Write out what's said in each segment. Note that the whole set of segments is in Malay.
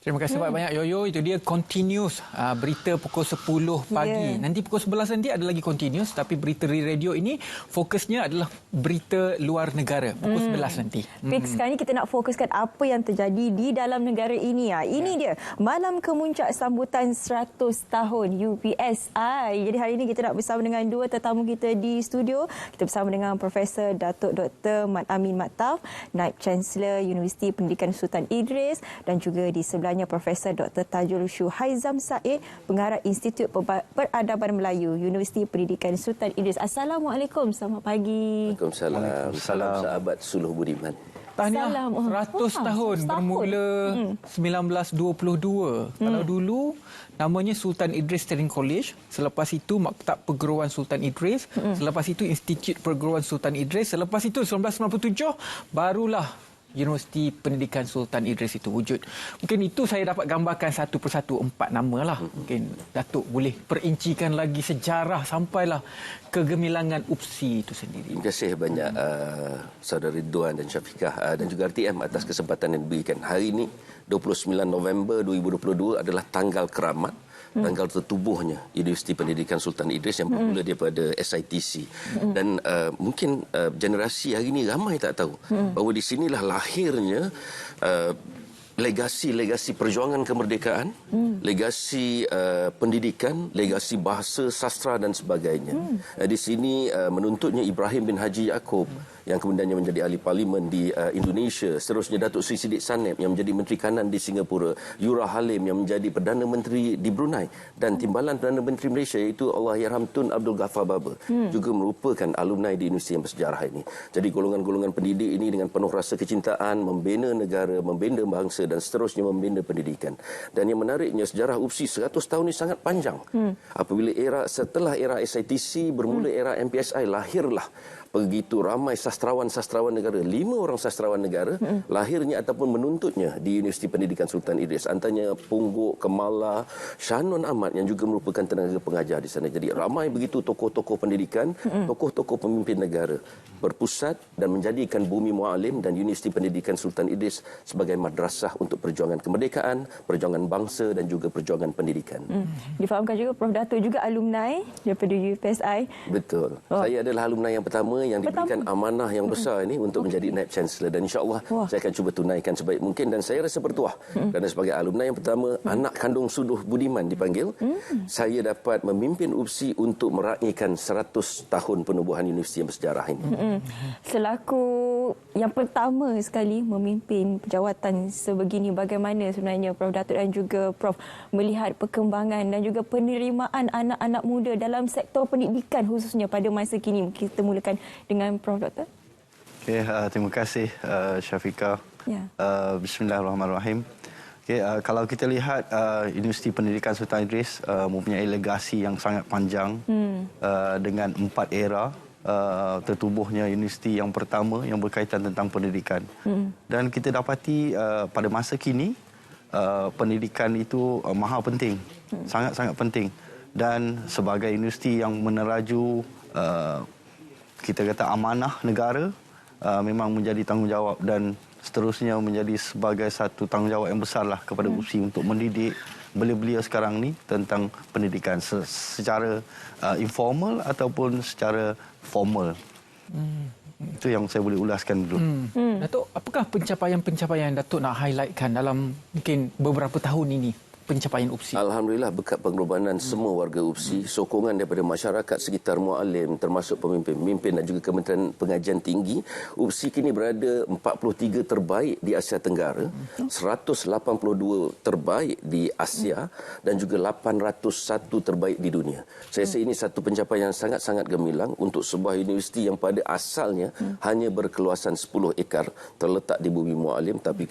Terima kasih banyak Yoyo. Itu dia continuous berita pukul 10 pagi. Nanti pukul 11 nanti ada lagi continuous, tapi berita di radio ini fokusnya adalah berita luar negara pukul 11 nanti. Fix, sekarang ni kita nak fokuskan apa yang terjadi di dalam negara ini. Ini dia malam kemuncak sambutan 100 tahun UPSI. Jadi hari ini kita nak bersama dengan dua tetamu kita di studio. Kita bersama dengan Profesor Datuk Dr. Mat Amin Maktaf, Naib Chancellor Universiti Pendidikan Sultan Idris, dan juga di sebelahnya Profesor Dr. Tajul Syuhaizam Said, Pengarah Institut Peradaban Melayu, Universiti Pendidikan Sultan Idris. Assalamualaikum, selamat pagi. Waalaikumsalam. Salam sahabat Suluh Budiman. Tahniah 100 tahun bermula 1922. Kalau dulu namanya Sultan Idris Training College, selepas itu Maktab Perguruan Sultan Idris, selepas itu Institut Perguruan Sultan Idris, selepas itu 1997 barulah Universiti Pendidikan Sultan Idris itu wujud. Mungkin itu saya dapat gambarkan satu persatu 4 nama lah. Mungkin Datuk boleh perincikan lagi sejarah sampailah kegemilangan UPSI itu sendiri. Terima kasih banyak Saudara Ridwan dan Syafiqah dan juga RTM atas kesempatan yang diberikan. Hari ini 29 November 2022 adalah tanggal keramat, tanggal tertubuhnya Universiti Pendidikan Sultan Idris yang bermula daripada SITC. Dan mungkin generasi hari ini ramai tak tahu bahawa di sinilah lahirnya legasi perjuangan kemerdekaan, legasi pendidikan, legasi bahasa, sastra dan sebagainya. Di sini menuntutnya Ibrahim bin Haji Yaakob yang kemudiannya menjadi ahli parlimen di Indonesia, seterusnya Datuk Seri Siddiq Saneb yang menjadi Menteri Kanan di Singapura, Yura Halim yang menjadi Perdana Menteri di Brunei, dan timbalan Perdana Menteri Malaysia iaitu Allahyarham Tun Abdul Ghaffar Baber juga merupakan alumni di universiti yang bersejarah ini. Jadi golongan-golongan pendidik ini dengan penuh rasa kecintaan membina negara, membina bangsa dan seterusnya membina pendidikan. Dan yang menariknya, sejarah UPSI 100 tahun ini sangat panjang. Apabila setelah era SITC bermula era MPSI, lahirlah begitu ramai sastrawan-sastrawan negara. 5 orang sastrawan negara lahirnya ataupun menuntutnya di Universiti Pendidikan Sultan Idris. Antaranya Pungguk, Kemala, Shanun Ahmad yang juga merupakan tenaga pengajar di sana. Jadi ramai begitu tokoh-tokoh pendidikan, tokoh-tokoh pemimpin negara berpusat dan menjadikan Bumi Mualim dan Universiti Pendidikan Sultan Idris sebagai madrasah untuk perjuangan kemerdekaan, perjuangan bangsa dan juga perjuangan pendidikan. Difahamkan juga Prof Datuk juga alumni daripada UPSI. Betul. Saya adalah alumni yang pertama yang diberikan amanah yang besar ini untuk menjadi Naib Chancellor, dan insya-Allah saya akan cuba tunaikan sebaik mungkin. Dan saya rasa bertuah kerana sebagai alumni yang pertama, anak kandung Suluh Budiman dipanggil, saya dapat memimpin UPSI untuk meraihkan 100 tahun penubuhan universiti yang bersejarah ini. Selaku yang pertama sekali memimpin jawatan sebegini, bagaimana sebenarnya Prof Datuk dan juga Prof melihat perkembangan dan juga penerimaan anak-anak muda dalam sektor pendidikan khususnya pada masa kini? Kita mulakan dengan Prof Doktor. Okay, terima kasih Syafiqah. Bismillahirrahmanirrahim. Okay, kalau kita lihat Universiti Pendidikan Sultan Idris mempunyai legasi yang sangat panjang dengan 4 era tertubuhnya universiti yang pertama yang berkaitan tentang pendidikan. Dan kita dapati pada masa kini pendidikan itu maha penting, sangat-sangat penting. Dan sebagai universiti yang meneraju kita kata amanah negara, memang menjadi tanggungjawab dan seterusnya menjadi sebagai satu tanggungjawab yang besarlah kepada UPSI untuk mendidik belia-belia sekarang ni tentang pendidikan secara informal ataupun secara formal. Itu yang saya boleh ulaskan dulu. Datuk, apakah pencapaian-pencapaian Datuk nak highlightkan dalam mungkin beberapa tahun ini? Pencapaian UPSI. Alhamdulillah, berkat pengorbanan semua warga UPSI, sokongan daripada masyarakat sekitar Mualim termasuk pemimpin-pemimpin dan juga Kementerian Pengajian Tinggi, UPSI kini berada 43 terbaik di Asia Tenggara, 182 terbaik di Asia dan juga 801 terbaik di dunia. Saya rasa ini satu pencapaian yang sangat-sangat gemilang untuk sebuah universiti yang pada asalnya hanya berkeluasan 10 ekar terletak di Bumi Mualim, tapi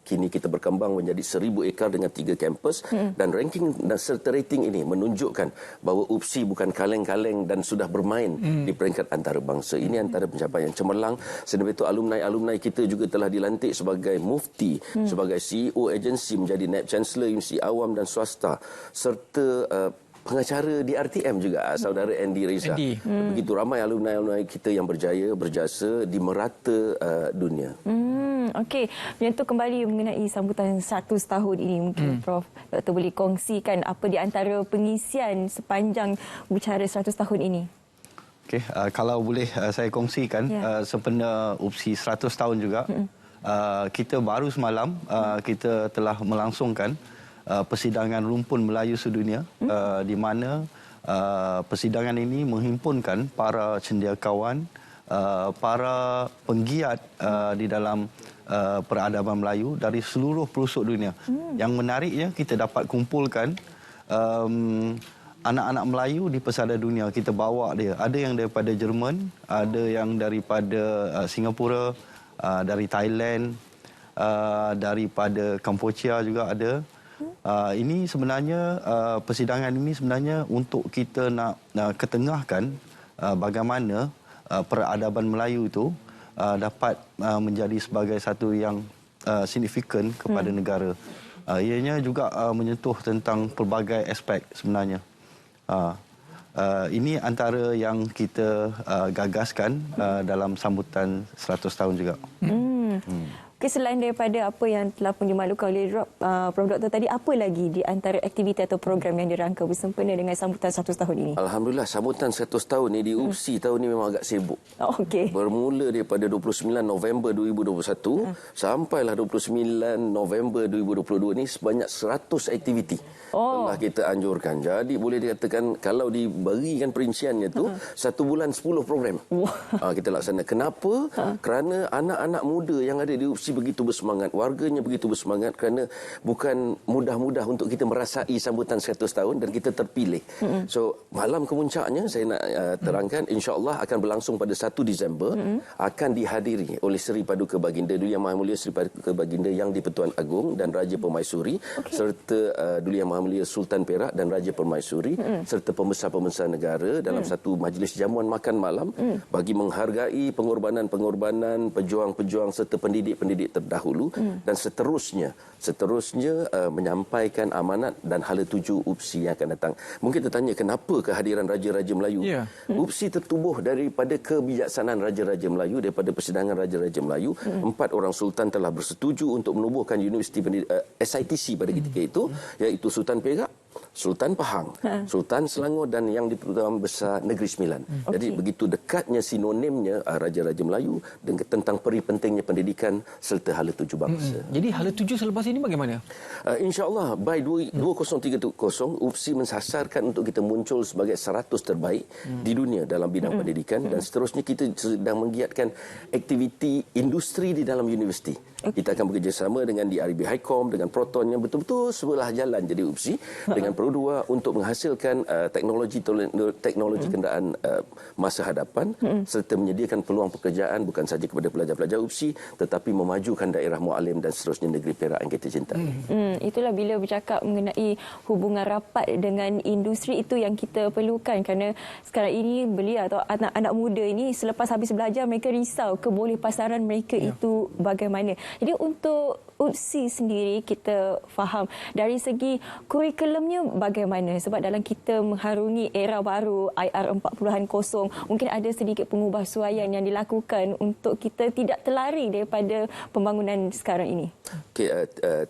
kini kita berkembang menjadi 1000 ekar dengan 3 kampus. Dan ranking dan serta rating ini menunjukkan bahawa UPSI bukan kaleng-kaleng dan sudah bermain di peringkat antarabangsa. Ini antara pencapaian cemerlang. Selain itu, alumni-alumni kita juga telah dilantik sebagai mufti, sebagai CEO agensi, menjadi Naib Chancellor Universiti Awam dan Swasta, serta pengacara di RTM juga, saudara Andy Reza. Begitu ramai alumni-alumni kita yang berjasa di merata dunia. Okey, menyentuh kembali mengenai sambutan 100 tahun ini, mungkin Prof. Dr. boleh kongsikan apa di antara pengisian sepanjang bicara 100 tahun ini? Okey, kalau boleh saya kongsikan sempena UPSI 100 tahun juga. Kita baru semalam kita telah melangsungkan persidangan rumpun Melayu sedunia, di mana persidangan ini menghimpunkan para cendekiawan, para penggiat di dalam peradaban Melayu dari seluruh pelosok dunia. Yang menariknya, kita dapat kumpulkan anak-anak Melayu di pesada dunia. Kita bawa dia. Ada yang daripada Jerman, ada yang daripada Singapura, dari Thailand, daripada Kamboja juga ada. Ini sebenarnya persidangan ini sebenarnya untuk kita nak ketengahkan bagaimana peradaban Melayu itu dapat menjadi sebagai satu yang signifikan kepada negara. Ianya juga menyentuh tentang pelbagai aspek sebenarnya. Ini antara yang kita gagaskan dalam sambutan 100 tahun juga. Okay, selain daripada apa yang telah pun dimaklumkan oleh Prof. Dr. tadi, apa lagi di antara aktiviti atau program yang dirangka bersempena dengan sambutan 100 tahun ini? Alhamdulillah, sambutan 100 tahun ini di UPSI tahun ini memang agak sibuk. Okey. Bermula daripada 29 November 2021 sampailah 29 November 2022 ni sebanyak 100 aktiviti telah kita anjurkan. Jadi boleh dikatakan kalau diberikan perinciannya tu, satu bulan 10 program kita laksana. Kenapa? Kerana anak-anak muda yang ada di UPSI begitu bersemangat, warganya begitu bersemangat, kerana bukan mudah-mudah untuk kita merasai sambutan 100 tahun dan kita terpilih. So, malam kemuncaknya saya nak terangkan, insya-Allah akan berlangsung pada 1 Disember, akan dihadiri oleh Seri Paduka Baginda Duli Yang Maha Mulia Seri Paduka Baginda Yang di-Pertuan Agong dan Raja Permaisuri, serta Duli Yang Maha Mulia Sultan Perak dan Raja Permaisuri, serta pembesar-pembesar negara dalam satu majlis jamuan makan malam bagi menghargai pengorbanan-pengorbanan pejuang-pejuang serta pendidik-pendidik terdahulu, dan seterusnya menyampaikan amanat dan hala tuju UPSI yang akan datang. Mungkin tertanya kenapa kehadiran Raja-Raja Melayu? UPSI tertubuh daripada kebijaksanaan Raja-Raja Melayu, daripada persidangan Raja-Raja Melayu. 4 orang sultan telah bersetuju untuk menubuhkan Universiti SITC pada ketika itu, iaitu Sultan Perak, Sultan Pahang, Sultan Selangor dan yang di-Pertuan Besar Negeri Sembilan. Jadi begitu dekatnya sinonimnya Raja-Raja Melayu dengan tentang peri pentingnya pendidikan serta hala tuju bangsa. Jadi hala tuju selepas ini bagaimana? InsyaAllah by 2030 UPSI mensasarkan untuk kita muncul sebagai 100 terbaik di dunia dalam bidang pendidikan, dan seterusnya kita sedang menggiatkan aktiviti industri di dalam universiti. Kita akan bekerjasama dengan DRB Highcom, dengan Proton yang betul-betul sebelah jalan jadi UPSI, dengan Pro2 untuk menghasilkan teknologi kenderaan masa hadapan, serta menyediakan peluang pekerjaan bukan saja kepada pelajar-pelajar UPSI tetapi memajukan daerah Mualim dan seterusnya negeri Perak yang kita cintai. Itulah bila bercakap mengenai hubungan rapat dengan industri, itu yang kita perlukan, kerana sekarang ini belia atau anak-anak muda ini selepas habis belajar mereka risau kebolehpasaran mereka itu bagaimana. Jadi untuk UPSI sendiri kita faham dari segi kurikulumnya bagaimana, sebab dalam kita mengharungi era baru IR 4.0 mungkin ada sedikit pengubahsuaian yang dilakukan untuk kita tidak terlari daripada pembangunan sekarang ini.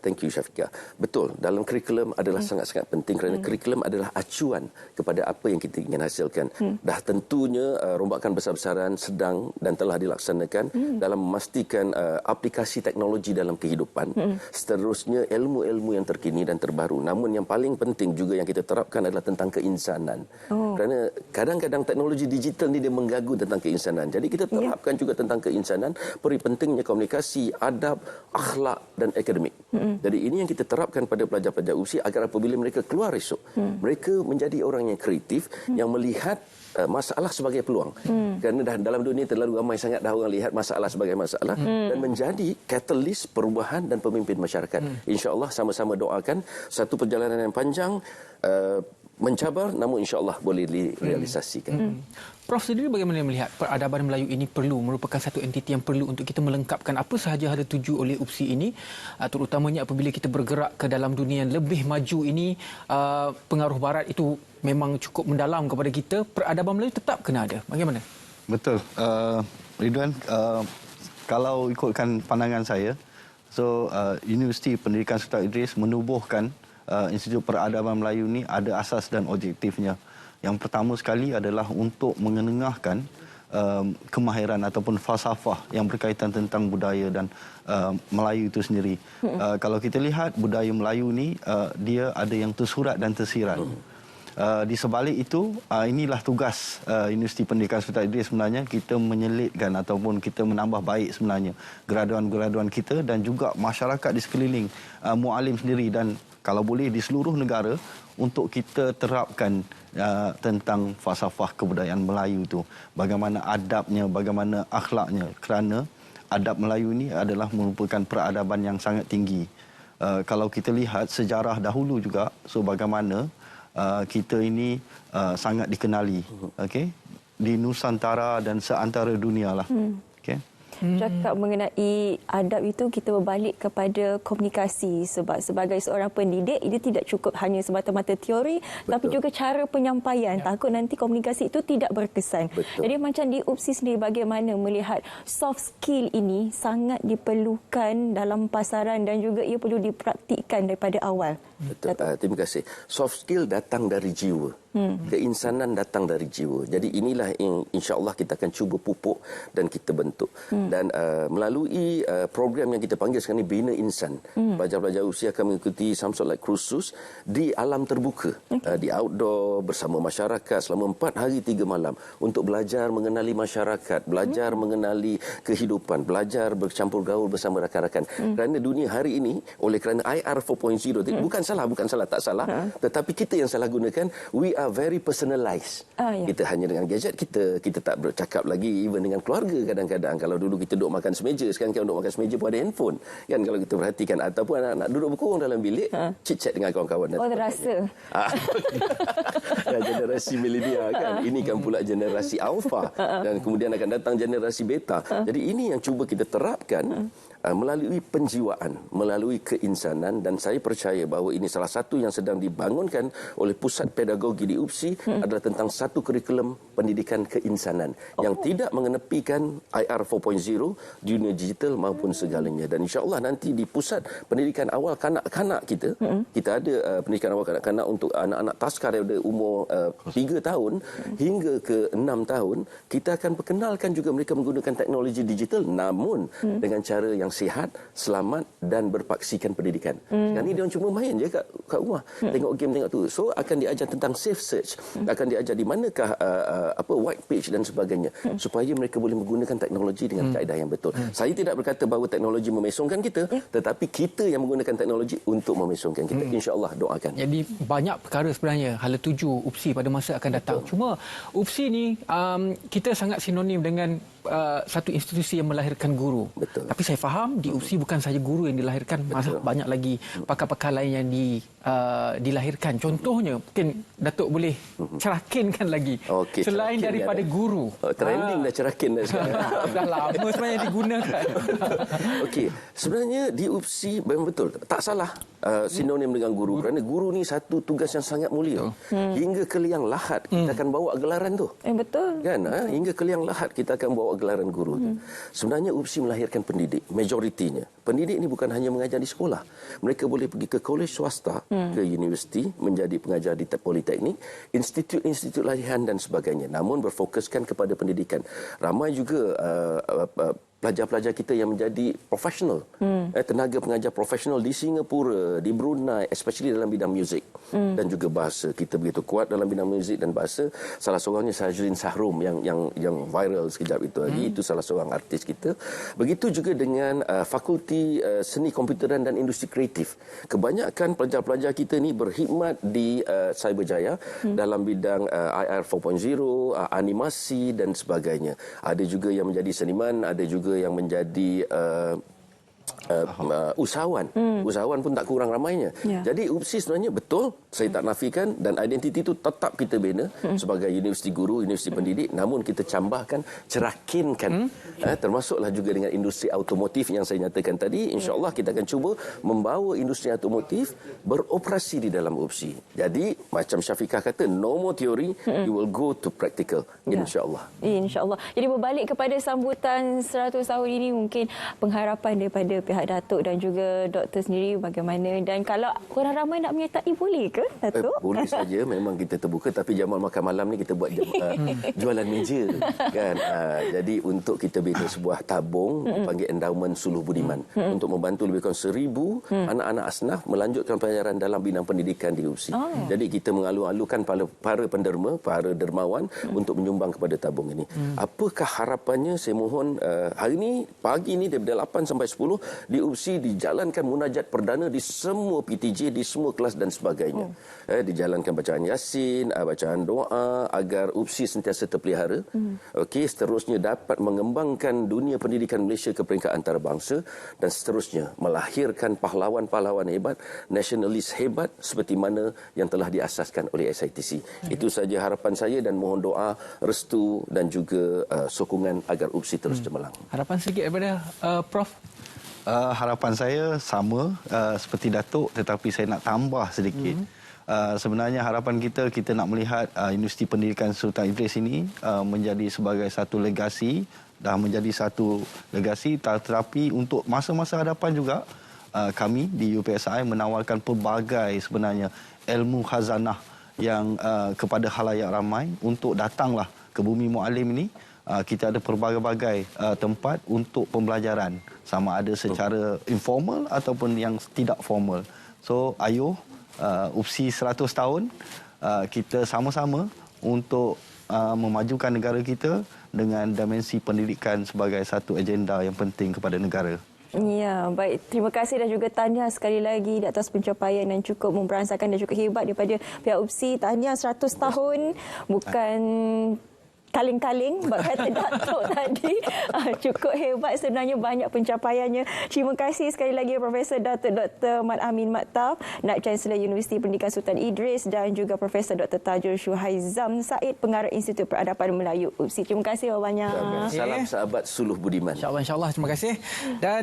Thank you Syafiqah. Betul, dalam kurikulum adalah sangat-sangat penting, kerana kurikulum adalah acuan kepada apa yang kita ingin hasilkan. Dah tentunya rombakan besar-besaran sedang dan telah dilaksanakan dalam memastikan aplikasi teknologi dalam kehidupan. Seterusnya ilmu-ilmu yang terkini dan terbaru. Namun yang paling penting juga yang kita terapkan adalah tentang keinsanan. Kerana kadang-kadang teknologi digital ni dia mengganggu tentang keinsanan. Jadi kita terapkan juga tentang keinsanan, peri pentingnya komunikasi, adab, akhlak dan akademik. Jadi ini yang kita terapkan pada pelajar-pelajar UPSI agar apabila mereka keluar esok, mereka menjadi orang yang kreatif, yang melihat masalah sebagai peluang. Kerana dalam dunia terlalu ramai sangat dah orang lihat masalah sebagai masalah, dan menjadi katalis perubahan dan pemimpin masyarakat. InsyaAllah sama-sama doakan satu perjalanan yang panjang, mencabar namun insya-Allah boleh direalisasikan. Prof sendiri bagaimana melihat peradaban Melayu ini merupakan satu entiti yang perlu untuk kita melengkapkan apa sahaja ada tuju oleh UPSI ini, terutamanya apabila kita bergerak ke dalam dunia yang lebih maju ini, pengaruh barat itu memang cukup mendalam kepada kita, peradaban Melayu tetap kena ada. Bagaimana? Betul. Ridwan, kalau ikutkan pandangan saya, Universiti Pendidikan Sultan Idris menubuhkan Institut Peradaban Melayu ni ada asas dan objektifnya. Yang pertama sekali adalah untuk mengenengahkan kemahiran ataupun falsafah yang berkaitan tentang budaya dan Melayu itu sendiri. Kalau kita lihat budaya Melayu ni, dia ada yang tersurat dan tersirat. Di sebalik itu, inilah tugas Universiti Pendidikan Sultan Idris sebenarnya, kita menyelitkan ataupun kita menambah baik sebenarnya graduan-graduan kita dan juga masyarakat di sekeliling muallim sendiri dan kalau boleh di seluruh negara untuk kita terapkan tentang falsafah kebudayaan Melayu itu. Bagaimana adabnya, bagaimana akhlaknya. Kerana adab Melayu ini adalah merupakan peradaban yang sangat tinggi. Kalau kita lihat sejarah dahulu juga, bagaimana kita ini sangat dikenali, di Nusantara dan seantara dunia lah. Cakap mengenai adab itu, kita berbalik kepada komunikasi, sebab sebagai seorang pendidik ini tidak cukup hanya semata-mata teori. Betul. Tapi juga cara penyampaian. Takut nanti komunikasi itu tidak berkesan. Betul. Jadi macam di UPSI sendiri, bagaimana melihat soft skill ini sangat diperlukan dalam pasaran dan juga ia perlu dipraktikkan daripada awal. Betul. Terima kasih. Soft skill datang dari jiwa. Keinsanan datang dari jiwa. Jadi inilah yang insya-Allah kita akan cuba pupuk dan kita bentuk. Dan melalui program yang kita panggil sekarang ini Bina Insan. Pelajar-pelajar usia akan mengikuti some sort like kursus di alam terbuka, di outdoor bersama masyarakat selama 4 hari 3 malam untuk belajar mengenali masyarakat, belajar mengenali kehidupan, belajar bercampur gaul bersama rakan-rakan. Kerana dunia hari ini oleh kerana IR 4.0 bukan salah, tak salah, tetapi kita yang salah gunakan. We are very personalized. Kita hanya dengan gadget kita tak bercakap lagi even dengan keluarga kadang-kadang. Kalau dulu kita duduk makan semeja, sekarang kita duduk makan semeja pun ada handphone. Kan kalau kita perhatikan, ataupun anak-anak duduk berkurung dalam bilik, chit-chat dengan kawan-kawan. Terasa. Generasi milenial kan. Ini kan pula generasi alpha dan kemudian akan datang generasi beta. Jadi ini yang cuba kita terapkan melalui penjiwaan, melalui keinsanan, dan saya percaya bahawa ini salah satu yang sedang dibangunkan oleh Pusat Pedagogi di UPSI adalah tentang satu kurikulum pendidikan keinsanan yang tidak mengenepikan IR 4.0, dunia digital maupun segalanya. Dan insya-Allah nanti di Pusat Pendidikan Awal Kanak-kanak kita ada pendidikan awal kanak-kanak untuk anak-anak taskar daripada umur 3 tahun hingga ke 6 tahun. Kita akan perkenalkan juga mereka menggunakan teknologi digital namun dengan cara yang sihat, selamat dan berpaksikan pendidikan. Sekarang ni dia orang cuma main je kat rumah, tengok game, tengok tu. So akan diajar tentang safe search, akan diajar di manakah white page dan sebagainya, supaya mereka boleh menggunakan teknologi dengan kaedah yang betul. Saya tidak berkata bahawa teknologi memesongkan kita, tetapi kita yang menggunakan teknologi untuk memesongkan kita. Insya-Allah, doakan. Jadi banyak perkara sebenarnya hala tuju UPSI pada masa akan datang. Cuma UPSI ni kita sangat sinonim dengan satu institusi yang melahirkan guru. Betul. Tapi saya faham di UPSI bukan sahaja guru yang dilahirkan, banyak lagi pakar-pakar lain yang dilahirkan. Contohnya, mungkin Datuk boleh cerakinkan lagi. Selain daripada guru. Trending dah cerakin dah sekarang. Dah lama sebenarnya digunakan. Okey, sebenarnya di UPSI memang betul. Tak salah sinonim dengan guru. Kerana guru ni satu tugas yang sangat mulia. Hingga ke liang lahat kita akan bawa gelaran tu. Betul. Kan? Hingga ke liang lahat kita akan bawa gelaran guru tu. Sebenarnya UPSI melahirkan pendidik, majoritinya. Pendidik ni bukan hanya mengajar di sekolah. Mereka boleh pergi ke kolej swasta, ke universiti, menjadi pengajar di politeknik, institut-institut latihan dan sebagainya. Namun berfokuskan kepada pendidikan. Ramai juga pelajar-pelajar kita yang menjadi profesional, tenaga pengajar profesional di Singapura, di Brunei, especially dalam bidang muzik dan juga bahasa. Kita begitu kuat dalam bidang muzik dan bahasa. Salah seorangnya Sajrin Sahrum yang viral sekejap itu lagi. Itu salah seorang artis kita. Begitu juga dengan Fakulti Seni Komputeran dan Industri Kreatif. Kebanyakan pelajar-pelajar kita ni berkhidmat di Cyberjaya dalam bidang IR 4.0, animasi dan sebagainya. Ada juga yang menjadi seniman, ada juga yang menjadi usahawan pun tak kurang ramainya. Jadi UPSI sebenarnya betul, saya tak nafikan, dan identiti itu tetap kita bina sebagai universiti guru, universiti pendidik, namun kita cambahkan, cerakinkan, termasuklah juga dengan industri automotif yang saya nyatakan tadi. InsyaAllah kita akan cuba membawa industri automotif beroperasi di dalam UPSI. Jadi macam Syafiqah kata, no more theory, you will go to practical, insyaAllah. InsyaAllah. Jadi berbalik kepada sambutan 100 tahun ini, mungkin pengharapan daripada pihak Datuk dan juga doktor sendiri bagaimana, dan kalau orang ramai nak menyertai boleh ke Datuk? Boleh saja, memang kita terbuka, tapi jamal makan malam ni kita buat jualan meja kan. Jadi untuk kita bina sebuah tabung panggil endowment Suluh Budiman untuk membantu lebih kurang 1,000 anak-anak asnaf melanjutkan pelajaran dalam bidang pendidikan di UPSI. Jadi kita mengalu-alukan para penderma, para dermawan untuk menyumbang kepada tabung ini. Apakah harapannya? Saya mohon hari ini, pagi ni daripada 8 sampai 10 di UPSI dijalankan munajat perdana di semua PTJ, di semua kelas dan sebagainya. Dijalankan bacaan Yasin, bacaan doa agar UPSI sentiasa terpelihara. Okey, seterusnya dapat mengembangkan dunia pendidikan Malaysia ke peringkat antarabangsa, dan seterusnya melahirkan pahlawan-pahlawan hebat, nasionalis hebat seperti mana yang telah diasaskan oleh SITC. Itu saja harapan saya, dan mohon doa, restu dan juga sokongan agar UPSI terus cemerlang. Harapan sedikit daripada Prof. Harapan saya sama seperti Datuk, tetapi saya nak tambah sedikit. Sebenarnya harapan kita nak melihat Universiti Pendidikan Sultan Idris ini menjadi sebagai satu legasi, dah menjadi satu legasi, tetapi untuk masa-masa hadapan juga kami di UPSI menawarkan pelbagai sebenarnya ilmu khazanah yang kepada khalayak ramai untuk datanglah ke Bumi Muallim ini. Kita ada pelbagai-bagai tempat untuk pembelajaran, sama ada secara informal ataupun yang tidak formal. So, ayo UPSI 100 tahun, kita sama-sama untuk memajukan negara kita dengan dimensi pendidikan sebagai satu agenda yang penting kepada negara. Ya, baik. Terima kasih dan juga tahniah sekali lagi di atas pencapaian yang cukup memberansangkan dan cukup hebat daripada pihak UPSI. Tahniah 100 tahun, bukan kaling-kaling, kata Datuk tadi. Cukup hebat sebenarnya, banyak pencapaiannya. Terima kasih sekali lagi Profesor Datuk Dr. Mat Amin Maktaf, Naib Chancellor Universiti Pendidikan Sultan Idris, dan juga Profesor Dr. Tajul Syuhaizam Said, Pengarah Institut Peradaban Melayu UPSI. Terima kasih banyak. Salam sahabat Suluh Budiman. InsyaAllah, terima kasih. Dan